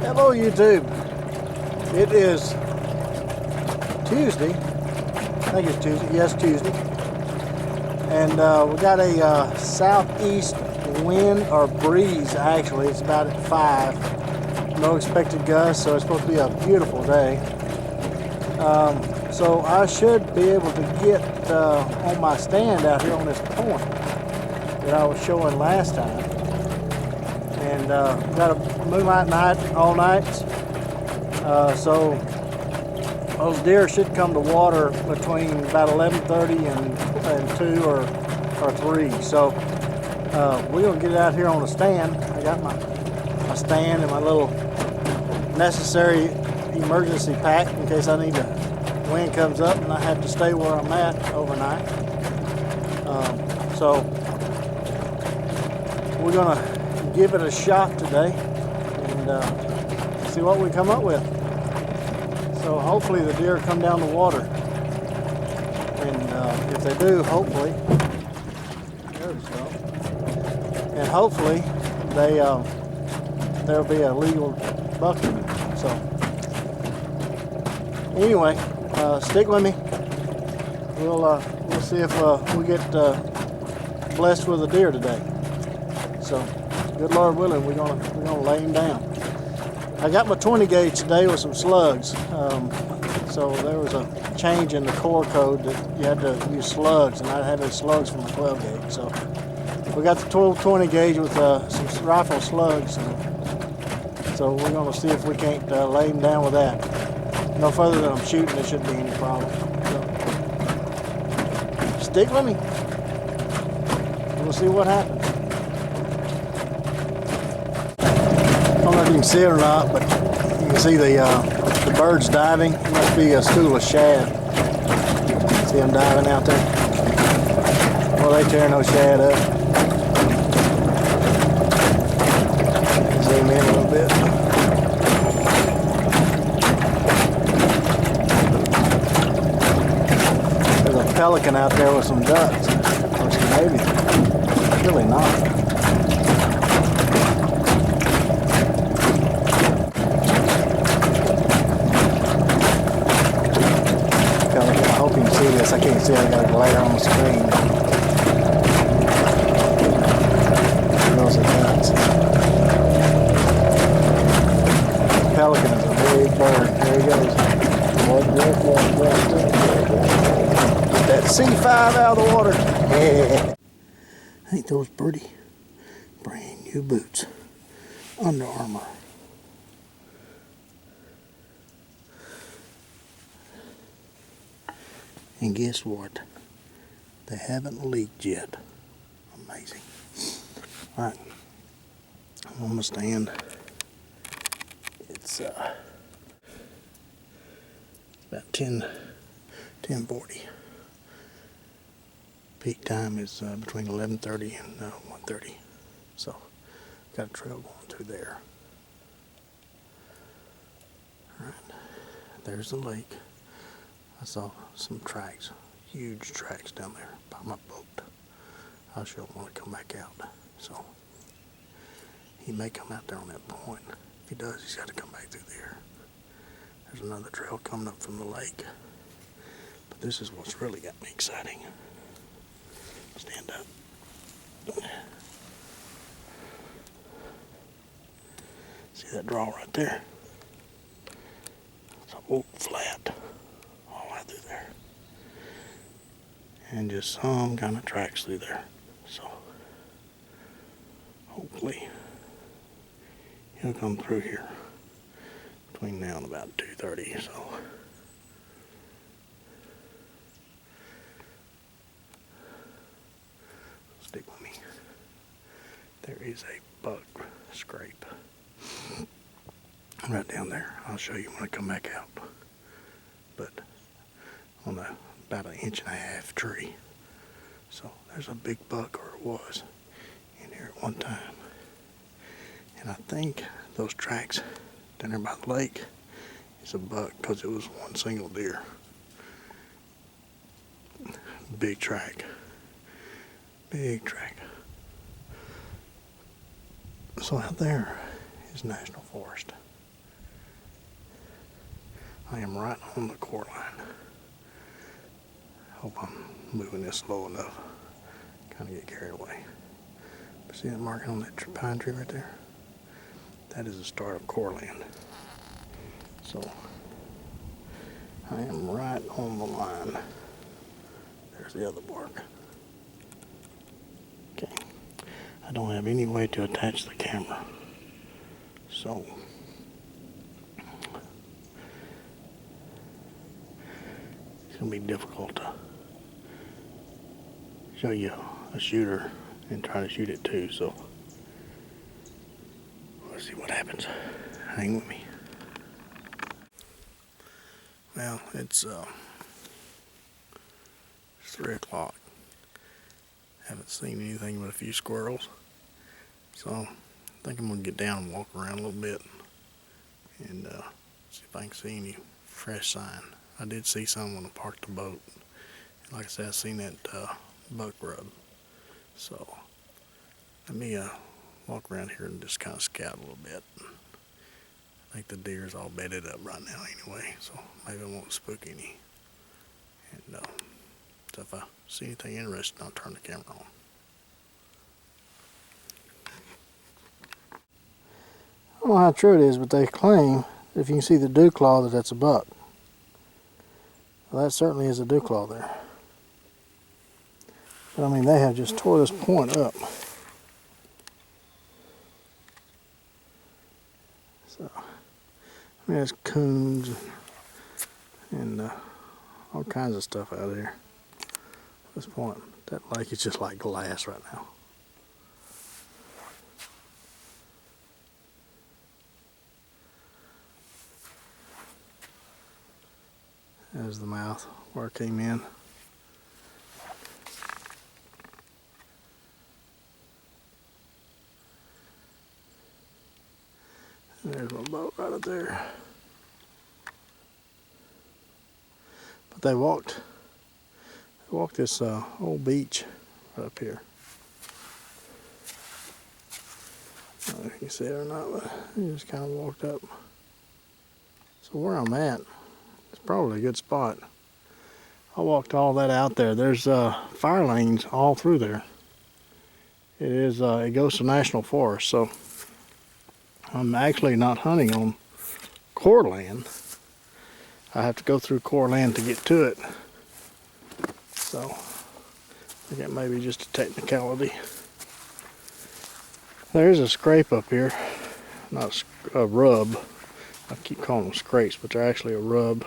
Hello YouTube. It is Tuesday. I think it's Tuesday. Yes, Tuesday. And we got a southeast wind or breeze. Actually, it's about at 5. No expected gusts, so it's supposed to be a beautiful day. So I should be able to get on my stand out here on this point that I was showing last time. And got a moonlight night all night, so those deer should come to water between about 11:30 and 2 or 3. So we're gonna get it out here on the stand. I got my stand and my little necessary emergency pack in case I need to wind comes up and I have to stay where I'm at overnight. So we're gonna give it a shot today and see what we come up with. So hopefully the deer come down the water, and if they do, hopefully and hopefully there'll be a legal bucking. So anyway, stick with me. We'll see if we get blessed with a deer today. So good Lord willing, we're gonna lay him down. I got my 20 gauge today with some slugs. So there was a change in the core code that you had to use slugs, and I had those slugs from the 12 gauge. So we got the 20 gauge with some rifle slugs. So we're gonna see if we can't lay him down with that. No further than I'm shooting, there shouldn't be any problem. So stick with me. We'll see what happens. I don't know if you can see it or not, but you can see the birds diving. It must be a school of shad. See them diving out there? Well, they tearing those shad up. Zoom in a little bit. There's a pelican out there with some ducks, or some babies. Really not. I hope you can see this. I can't see. I got a glare on the screen. Those are nuts. Pelican is a big bird. There he goes. Get that C5 out of the water. Yeah. Ain't those pretty? Brand new boots. Under Armour. And guess what? They haven't leaked yet. Amazing. Alright. I'm on the stand. It's about 10:40. Peak time is between 11:30 and 1:30. So, got a trail going through there. Alright. There's the lake. I saw some tracks, huge tracks down there by my boat. I sure want to come back out. So he may come out there on that point. If he does, he's got to come back through there. There's another trail coming up from the lake. But this is what's really got me exciting. Stand up. See that draw right there? It's a oak flat. Through there, and just some kind of tracks through there. So hopefully he'll come through here between now and about 2:30. So stick with me. There is a bug scrape right down there. I'll show you when I come back out. But on about 1.5 inch tree. So there's a big buck, or it was, in here at one time. And I think those tracks down there by the lake is a buck, because it was one single deer. Big track. Big track. So out there is National Forest. I am right on the core line. Hope I'm moving this slow enough. Kind of get carried away. But see that marking on that pine tree right there? That is the start of core land. So I am right on the line. There's the other bark. Okay. I don't have any way to attach the camera. So it's going to be difficult to show you a shooter and try to shoot it too. So let's see what happens. Hang with me. Well, it's 3 o'clock. Haven't seen anything but a few squirrels. So I think I'm going to get down and walk around a little bit and see if I can see any fresh sign. I did see some when I parked the boat. And like I said, I seen that buck rub. So let me walk around here and just kind of scout a little bit. I think the deer's all bedded up right now anyway, so maybe I won't spook any. And so if I see anything interesting, I'll turn the camera on. I don't know how true it is, but they claim that if you can see the dew claw, that's a buck. Well, that certainly is a dew claw there. But I mean, they have just tore this point up. So, I mean, there's coons and all kinds of stuff out there. At this point, that lake is just like glass right now. There's the mouth where it came in. And there's my boat right up there. But they walked this old beach right up here. I don't know if you can see it or not, but they just kind of walked up. So where I'm at, it's probably a good spot. I walked all that out there. There's fire lanes all through there. It goes to national forest, so I'm actually not hunting on core land. I have to go through core land to get to it. So I think that may be just a technicality. There's a scrape up here, not a rub. I keep calling them scrapes, but they're actually a rub.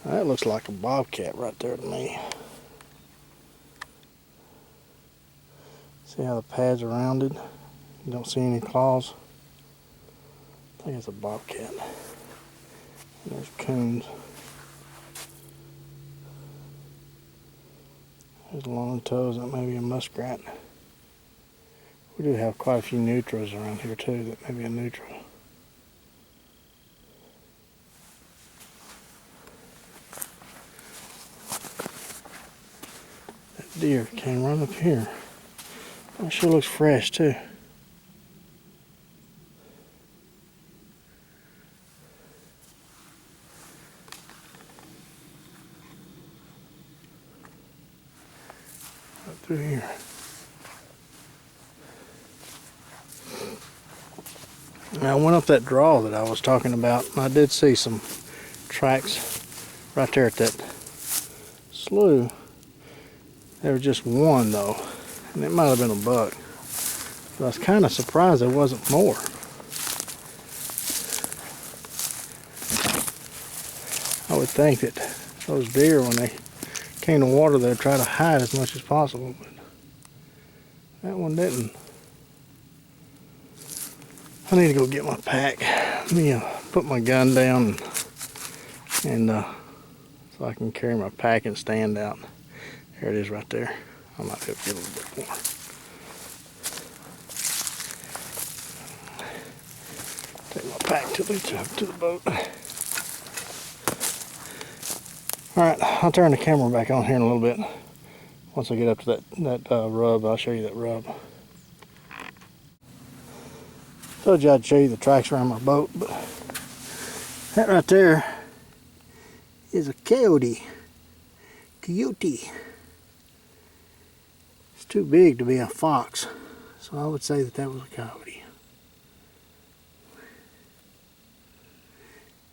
That looks like a bobcat right there to me. See how the pads are rounded? You don't see any claws. I think it's a bobcat. And there's coons. There's long toes. That may be a muskrat. We do have quite a few neutras around here too. That may be a neutral. That deer came right up here. That sure looks fresh too. Right through here. Now I went up that draw that I was talking about, and I did see some tracks right there at that slough. There was just one though, and it might have been a buck. But I was kind of surprised there wasn't more. I would think that those deer, when they came to water, they'd try to hide as much as possible, but that one didn't. I need to go get my pack. Let me put my gun down and so I can carry my pack and stand out. There it is right there. I might be able to get a little bit more. Take my pack to the boat. Alright, I'll turn the camera back on here in a little bit. Once I get up to that rub, I'll show you that rub. Told you I'd show you the tracks around my boat, but That right there is a coyote. Coyote. It's too big to be a fox, so I would say that that was a coyote.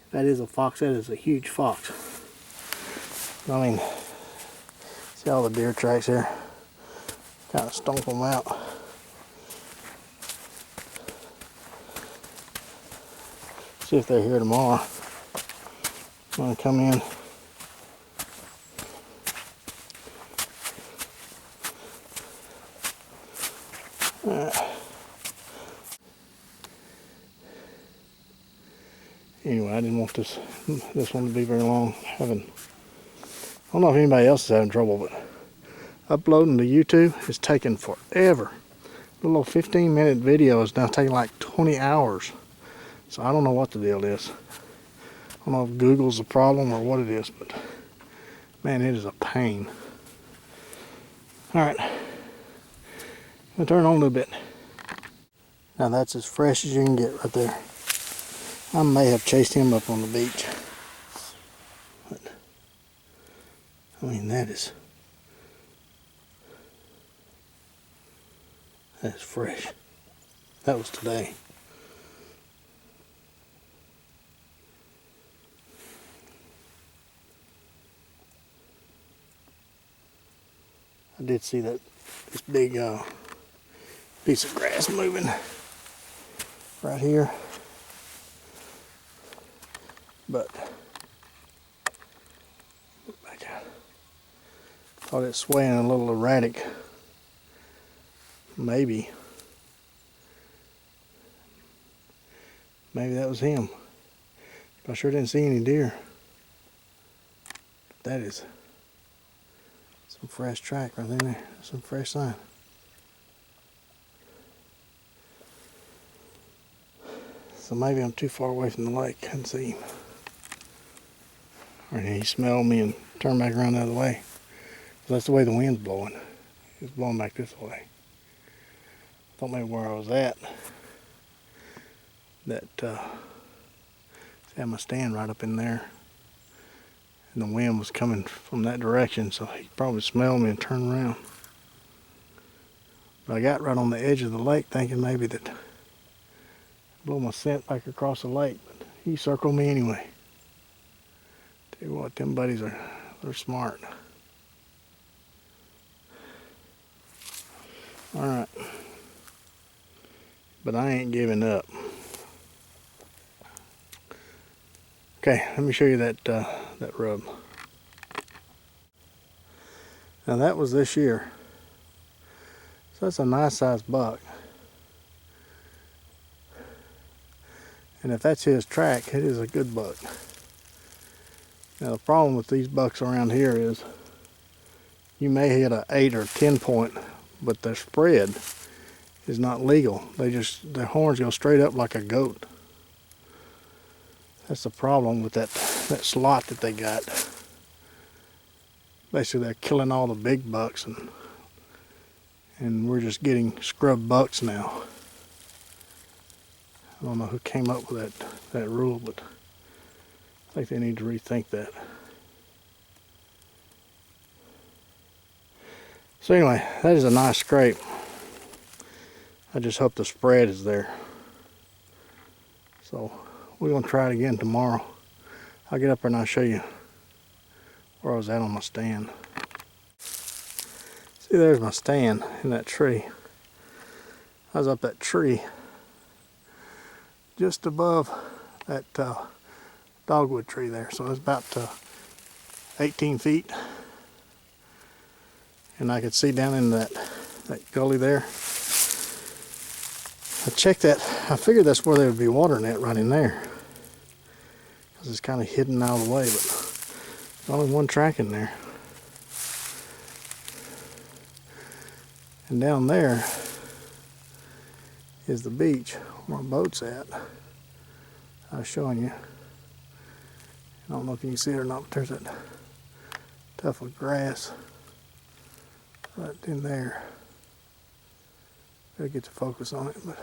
If that is a fox, that is a huge fox. I mean, see all the deer tracks here? Kind of stomp them out. See if they're here tomorrow. I'm gonna come in. Anyway, I didn't want this one to be very long. I don't know if anybody else is having trouble, but uploading to YouTube is taking forever. A little 15-minute video is now taking like 20 hours. So I don't know what the deal is. I don't know if Google's the problem or what it is, but man, it is a pain. Alright, I'm gonna turn it on a little bit. Now that's as fresh as you can get right there. I may have chased him up on the beach. But, I mean, that's fresh. That was today. I did see that this big piece of grass moving right here, but look back out. Thought it swaying a little erratic. Maybe that was him. I sure didn't see any deer. That is some fresh track right in there. Some fresh sign. So maybe I'm too far away from the lake. Couldn't see him. Or he smelled me and turned back around the other way. That's the way the wind's blowing. It's blowing back this way. Thought maybe where I was at, that had my stand right up in there, and the wind was coming from that direction, so he probably smelled me and turned around. But I got right on the edge of the lake thinking maybe that I'd blow my scent back across the lake, but he circled me anyway. Tell you what, them buddies they're smart. Alright. But I ain't giving up. Okay, let me show you that rub. Now that was this year. So that's a nice sized buck. And if that's his track, it is a good buck. Now the problem with these bucks around here is you may hit a 8 or 10 point, but their spread is not legal. Their horns go straight up like a goat. That's the problem with that slot that they got. Basically they're killing all the big bucks and we're just getting scrub bucks now. I don't know who came up with that rule, but I think they need to rethink that. So anyway, that is a nice scrape. I just hope the spread is there. So we're gonna try it again tomorrow. I'll get up there and I'll show you where I was at on my stand. See, there's my stand in that tree. I was up that tree just above that dogwood tree there. So it's about 18 feet. And I could see down in that gully there. I checked that. I figured that's where there would be watering at, right in there. Because it's kind of hidden out of the way, but only one track in there. And down there is the beach where my boat's at. I was showing you. I don't know if you can see it or not, but there's that tuft of grass right in there. Gotta get the focus on it, but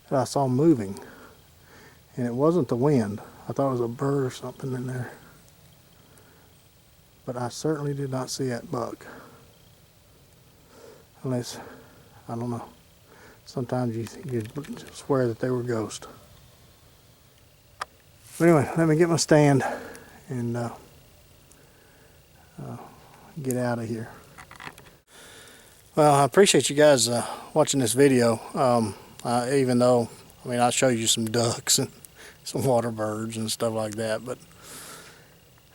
that I saw moving. And it wasn't the wind. I thought it was a bird or something in there. But I certainly did not see that buck. Unless, I don't know. Sometimes you swear that they were ghosts. But anyway, let me get my stand and get out of here. Well, I appreciate you guys watching this video. Even though, I mean, I showed you some ducks and some water birds and stuff like that, but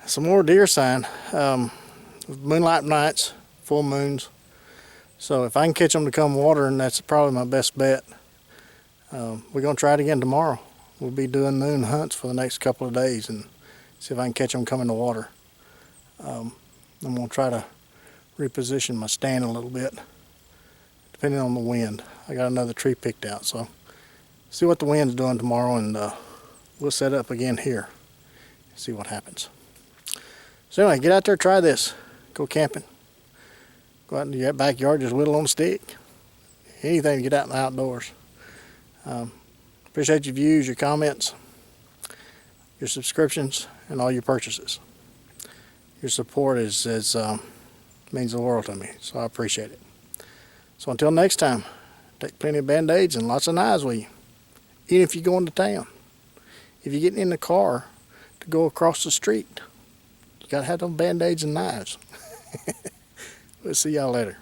some more deer sign. Moonlight nights, full moons. So if I can catch them to come watering, that's probably my best bet. We're gonna try it again tomorrow. We'll be doing moon hunts for the next couple of days and see if I can catch them coming to water. I'm gonna try to reposition my stand a little bit, depending on the wind. I got another tree picked out, so see what the wind's doing tomorrow, and we'll set up again here, see what happens. So anyway, get out there, try this. Go camping. Go out in your backyard, just whittle on a stick. Anything to get out in the outdoors. Appreciate your views, your comments, your subscriptions, and all your purchases. Your support means the world to me, so I appreciate it. So until next time, take plenty of Band-Aids and lots of knives with you, even if you're going to town. If you're getting in the car to go across the street, you gotta have those Band-Aids and knives. We'll see y'all later.